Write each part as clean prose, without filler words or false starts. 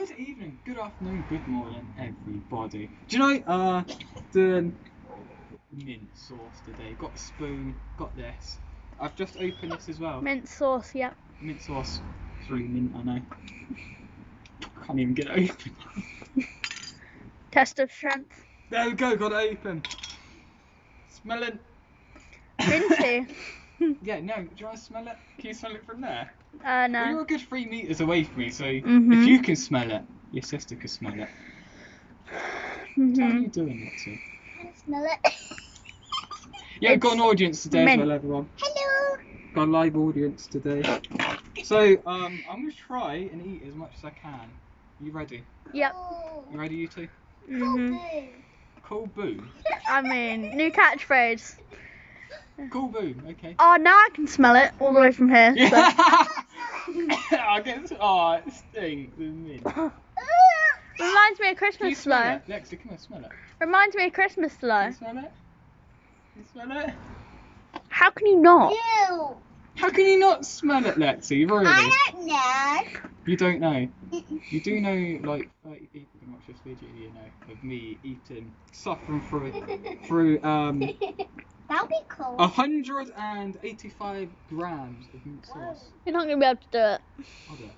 Good evening, good afternoon, good morning, everybody. Do you know, the mint sauce today? Got a spoon, got this. I've just opened this as well. Mint sauce, yep. Mint sauce. It's really mint, I know. Can't even get it open. Test of strength. There we go, got it open. Smelling. Minty. Yeah, no, do you want to smell it? Can you smell it from there? No. Well, you're a good 3 meters away from me, so Mhm. if you can smell it, your sister can smell it. What are you doing, Lexi? Can I smell it? Yeah, we've got an audience today mint. as well, everyone. Hello. Got a live audience today. So, I'm going to try and eat as much as I can. You ready? Yep. You ready, you two? Mhm. Cool boom. I mean, new catchphrase. Cool boom, okay. Oh, now I can smell it all the way from here. Yeah. So. I guess, oh, it stinks. The mint. Reminds me of Can you Christmas smell slow. it? Lexi, come on, smell it. Reminds me of Christmas Can slow. you smell it? Can you smell it? How can you not? Ew. How can you not smell it, Lexi? Really? I don't know. You don't know? You do know, like, 30 people can watch this video, you know, of me eating, suffering through That'll be cool. 185 grams of mint sauce. You're not going to be able to do it.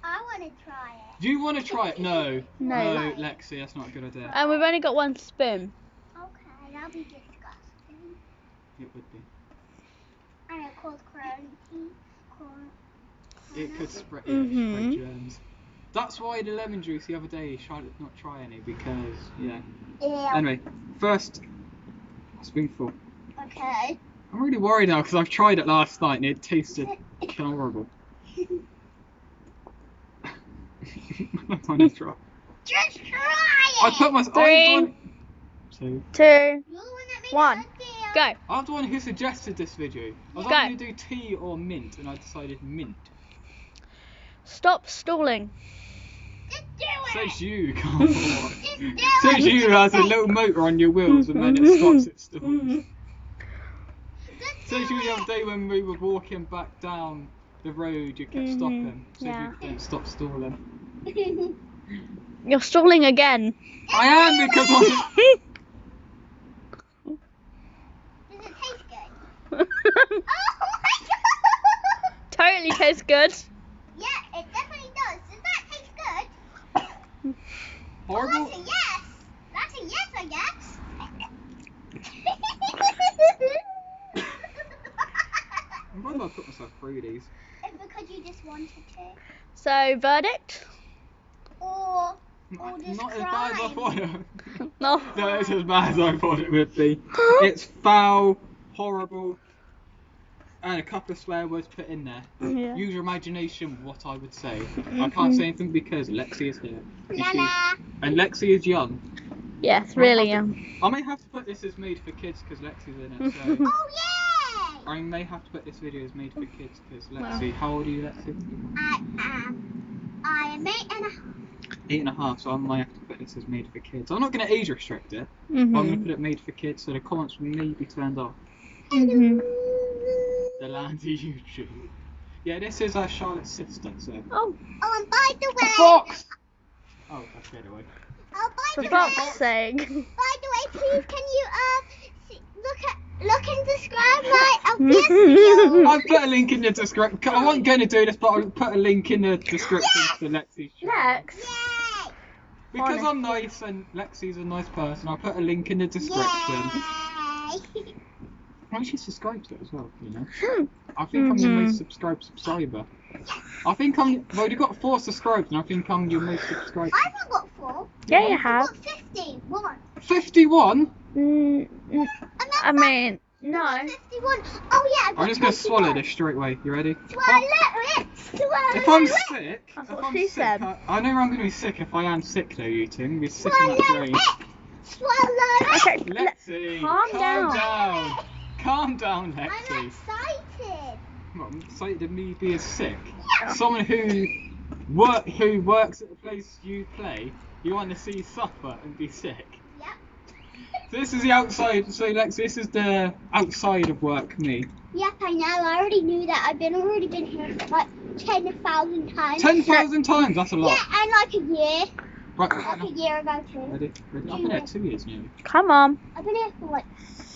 I want to try it. Do you want to try it? No. No. Lexi, that's not a good idea. And we've only got one spoon. Okay, that'll be disgusting. It would be. And it calls cruelty. It could spread, Mhm. spread germs. That's why the lemon juice the other day, Charlotte did not try any because, yeah. Ew. Anyway, first, a spoonful. Okay. I'm really worried now because I've tried it last night and it tasted kind of horrible. I'm gonna try. Just try it. I put my. Three. Two. 2, You're the one that made 1. the idea. Go. I'm the one who suggested this video. I was Go. either going to do tea or mint, and I decided mint. Stop stalling. Just do it. Says you, come on. Just do Says it. you has a little motor on your wheels, and then it stops it stalls. Just Says do you the it. other day when we were walking back down the road, you kept stopping. Says Yeah. you don't stop stalling. You're stalling again. I am because I'm. Does it taste good? Oh my god! Totally tastes good. Yeah, it definitely does. Does that taste good? Horrible. That's a yes. That's a yes, I guess. Why did I put myself through these? It's because you just wanted to. So, verdict? Or just Not as bad as I crime. thought it. No. No, it's as bad as I thought it would be. It's foul, horrible, and a couple of swear words put in there. Yeah. Use your imagination what I would say. I can't say anything because Lexi is here. Nana. And Lexi is young. Yes, really young. I may have to put this as made for kids because Lexi's in it. So Oh yay! I may have to put this video as made for kids because Lexi. How old are you, Lexi? I am 8.5. 8.5. So I might have to put this as made for kids. I'm not going to age restrict it. But I'm going to put it made for kids so the comments will maybe turned off. Mhm. The land of YouTube. Yeah, this is Charlotte's sister, so. Oh, Oh, and by the way. Fox! Oh, I scared away. Oh, for by the fuck's way. sake. By the way, please can you look and subscribe like of this video. I'll put a link in the description. I wasn't going to do this, but I'll put a link in the description to Lexi's channel. Lex. Yay! Because I'm nice and Lexi's a nice person, I'll put a link in the description. Yay! Why don't you subscribe to it as well, you know? I think I'm your most subscribed subscriber. I think I'm. Well, you got 4 subscribers, and I think I'm your most subscribed. I haven't got 4. Yeah, you I've have. got 51. 51? I mean, no. 51. Oh yeah, I've got I'm just going to swallow 21. this straight away. You ready? Swallow it. Swallow If I'm it. sick, That's if what I'm she sick, said. I know I'm going to be sick if I am sick though, you two. I'm going to be sick in that Swallow brain. it. Swallow it. Okay, Lexi, Calm down. down. Calm down, I'm Lexi. excited. I'm excited of me being sick. Yeah. Someone who works at the place you play, you want to see suffer and be sick. Yep. So this is the outside. So Lex, this is the outside of work. Me. Yep, I know. I already knew that. I've already been here for like 10,000 times. 10,000 times. That's a lot. Yeah, and like a year. Right. Like a year ago too. Ready? Ready? I've been here 2 years nearly. Come on. I've been here for like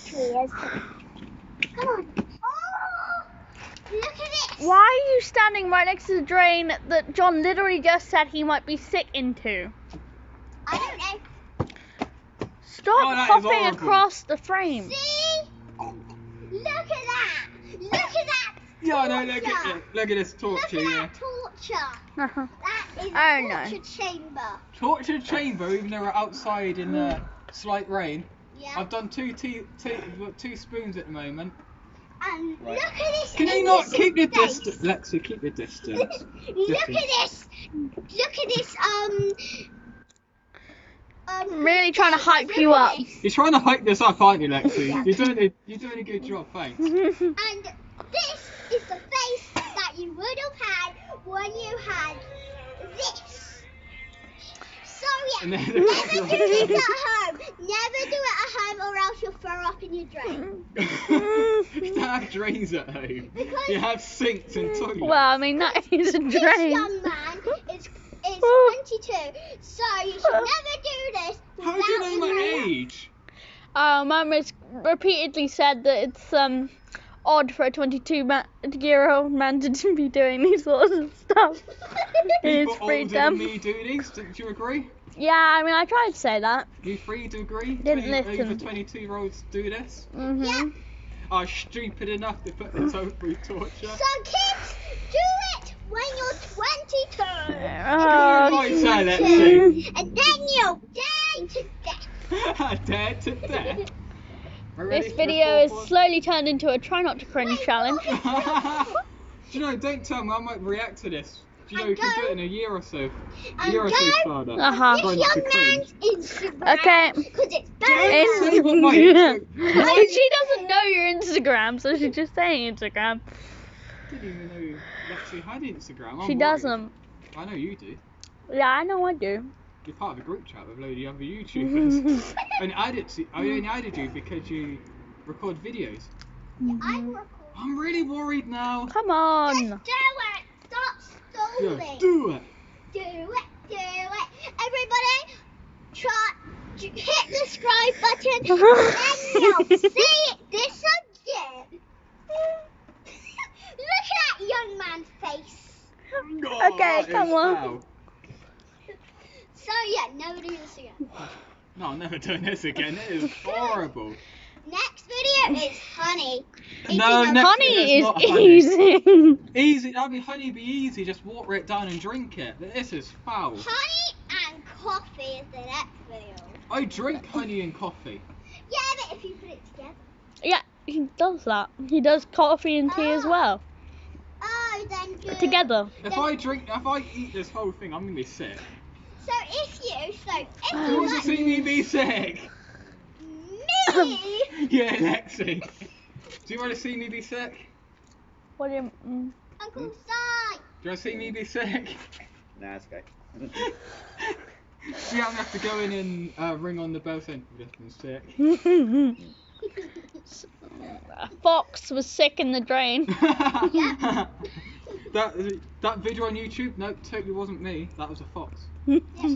2 years. Come on. Oh, look at this. Why are you standing right next to the drain that John literally just said he might be sick into? I don't know. Stop Oh, that is hopping horrible. across the frame. See? Look at that. Look at that. Yeah, no, look torture. at it. Look at this Look torture, at yeah. that torture. Uh-huh. That is Oh, a no. torture chamber. Torture chamber, even though we're outside in slight rain. Yeah. I've done two spoons at the moment. And Right. look at this. Can you not innocent keep your face. distance? Lexi, keep your distance. Look at this. Look at this. Really trying to hype you up. You're trying to hype this up, aren't you, Lexi? You're doing a good job, thanks. And this is the face that you would have had when you had this. So yeah, And then- never do this at home. Never do it at home or else you'll throw up in your drain. You don't have drains at home. Because- You have sinks and toilets. Well, I mean, that is a This drain. young man is 22, so you should never do this How do you know without my your- age? Mum has repeatedly said that it's odd for a 22-year-old man to be doing these sorts of stuff. People It's older than freedom. me do these. Don't you agree? Yeah, I mean, I tried to say that. You free to agree? Didn't Over listen. 22-year-olds do this? Mhm. Are stupid enough to put themselves through torture? So kids, do it when you're 22. Right, so let's see. And then you'll die to death. Dead to death. This video is slowly turned into a try not to cringe challenge. Do you know, don't tell me, I might react to this. Do you know, we can do it in a year or so. A And year or so go further. Uh-huh. Try This not to young cringe. man's Instagram. Okay. Because it's Don't very say what my She doesn't know your Instagram, so she's just saying Instagram. I didn't even know Lexi had Instagram. I'm She worried. doesn't. I know you do. Yeah, I know I do. You're part of a group chat with a load of other YouTubers. And I only added you because you record videos. I'm recording. I'm really worried now. Come Just on. do it. Stop stalling. Yeah, do it. Do it. Do it. Everybody, try to hit the subscribe button and then you'll see this again. Look at that young man's face. Oh, Okay, that come is on. foul. So yeah, never do this again. No, I'm never doing this again. It is horrible. Next video is honey. No, Eating a- next- Honey It's is not honey. easy. Easy, that'd be honey be easy, just water it down and drink it. This is foul. Honey and coffee is the next video. I drink honey and coffee. Yeah, but if you put it together. Yeah, he does that. He does coffee and tea as well. Oh, then good. Together. If I eat this whole thing, I'm gonna be sick. So if You you want to like see me be sick? me, Yeah, Lexi. Do you want to see me be sick? What do you... Uncle Si. Do you want to see me be sick? Nah, it's okay. Yeah, I'm gonna have to go in and ring on the bell saying I've just been sick. A fox was sick in the drain. that video on YouTube, no, totally wasn't me. That was a fox. So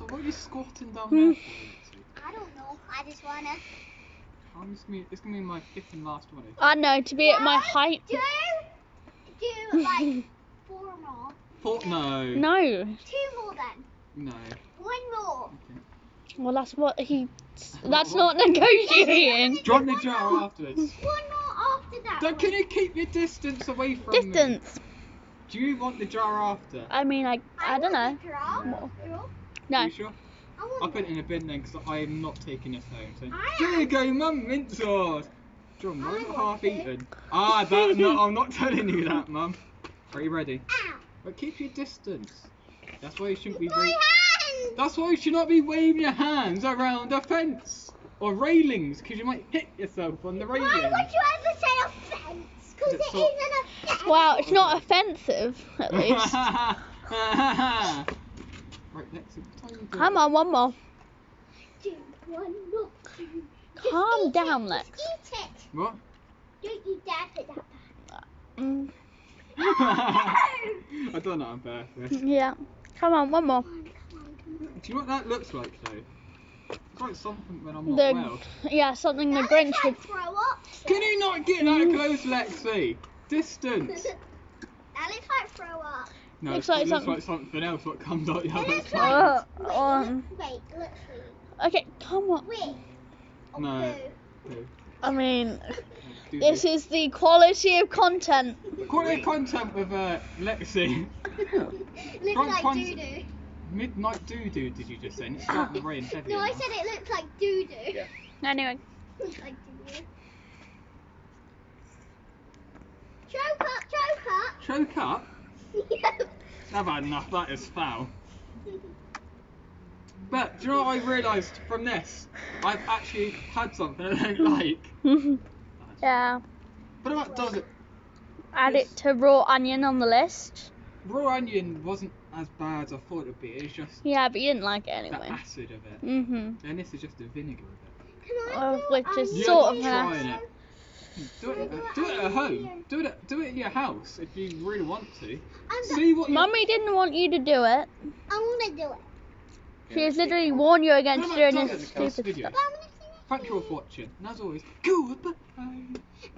what are you squatting down there for? Lexi? I don't know. I just wanna It's gonna be my fifth and last one. I know, to be at my height. do like 4 more. No. No. 2 more then. No. 1 more. Well, that's what he... That's not negotiating. Drop the jar afterwards. 1 more after that. Don't, can you keep your distance away from me? Distance. Do you want the jar after? I mean, I don't know. want the draw. Draw. No. You sure? I want I'll put it in a bin then because I am not taking this home. So, I here you am. go, Mum, mint sauce. John, why I is it want half it. eaten? Ah, that, no, I'm not telling you that, Mum. Are you ready? Ow. But keep your distance. That's why you shouldn't be My waving. hand. That's why you should not be waving your hands around a fence or railings because you might hit yourself on the Why railing. would you ever say offence? Because It's it not- isn't offence. Well, it's not offensive, at least. Right, Lexi, what time are you doing? Come on, one more. Do 1 more. Just Calm eat down, it. Lex. Just eat it. What? Don't you dare put that back. Mm, I don't know on purpose. yeah. Come on, one more. Come on, Do you know what that looks like though? It's like something when I'm not The well. yeah, something the That Grinch looks would. like throw up. Can you not get that close, Lexi? Distance. That looks like throw up. No, Looks it like looks something- like something else. What comes out the It other looks side? Wait, literally. Okay, come on. Wait. Oh, No. boo. I mean, Do this is the quality of content. quality content with Lexi. Looks Front like content. doo-doo. Midnight doo-doo, did you just say? And it's starting to rain heavy. No, I now. said it looks like doo-doo. Yeah. Anyway, Looks like doo-doo. Choke up, choke up. Choke up? I've had enough, that is foul. But, do you know what I realised from this? I've actually had something I don't like. yeah, But what does it? add it to raw onion on the list. Raw onion wasn't as bad as I thought it would be. It's just Yeah, but you didn't like it the anyway. acid of it. Mhm. And this is just the vinegar of Can I Of do which is it. sort You're of not an trying it. Do it at home. Do it at your house if you really want to. See what you. Mummy didn't want you to do it. I want to do it. She has literally warned you against What doing about this doing this stupid video? stuff. But I want to see it. Thank you all for watching. And as always, goodbye.